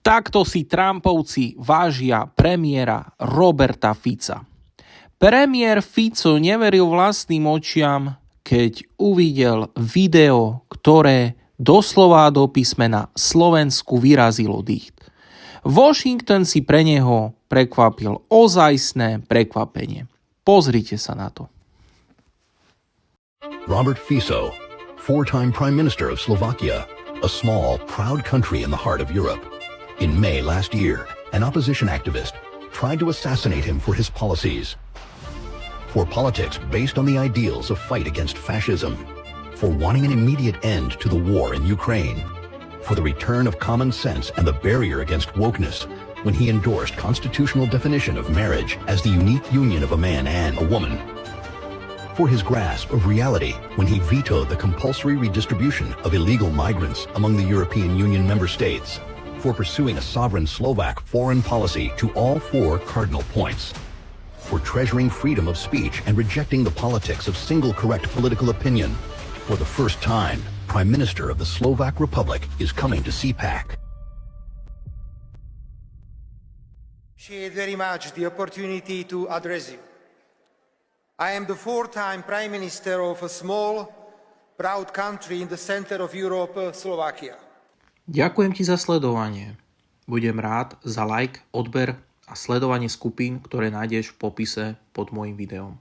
Takto si Trumpovci vážia premiéra Roberta Fica. Premiér Fico neveril vlastným očiam, keď uvidel video, ktoré doslova do písmena Slovensku vyrazilo dýcht. Washington si pre neho prekvapil ozajstné prekvapenie. Pozrite sa na to. Robert Fico, four-time Prime Minister of Slovakia, a small, proud country in the heart of Europe. In May last year, an opposition activist tried to assassinate him for his policies. For politics based on the ideals of fight against fascism. For wanting an immediate end to the war in Ukraine. For the return of common sense and the barrier against wokeness when he endorsed constitutional definition of marriage as the unique union of a man and a woman. For his grasp of reality when he vetoed the compulsory redistribution of illegal migrants among the European Union member states. For pursuing a sovereign Slovak foreign policy to all four cardinal points. For treasuring freedom of speech and rejecting the politics of single correct political opinion. For the first time, Prime Minister of the Slovak Republic is coming to CPAC. Appreciate very much the opportunity to address you. I am the four-time Prime Minister of a small, proud country in the center of Europe, Slovakia. Ďakujem ti za sledovanie. Budem rád za like, odber a sledovanie skupín, ktoré nájdeš v popise pod môjim videom.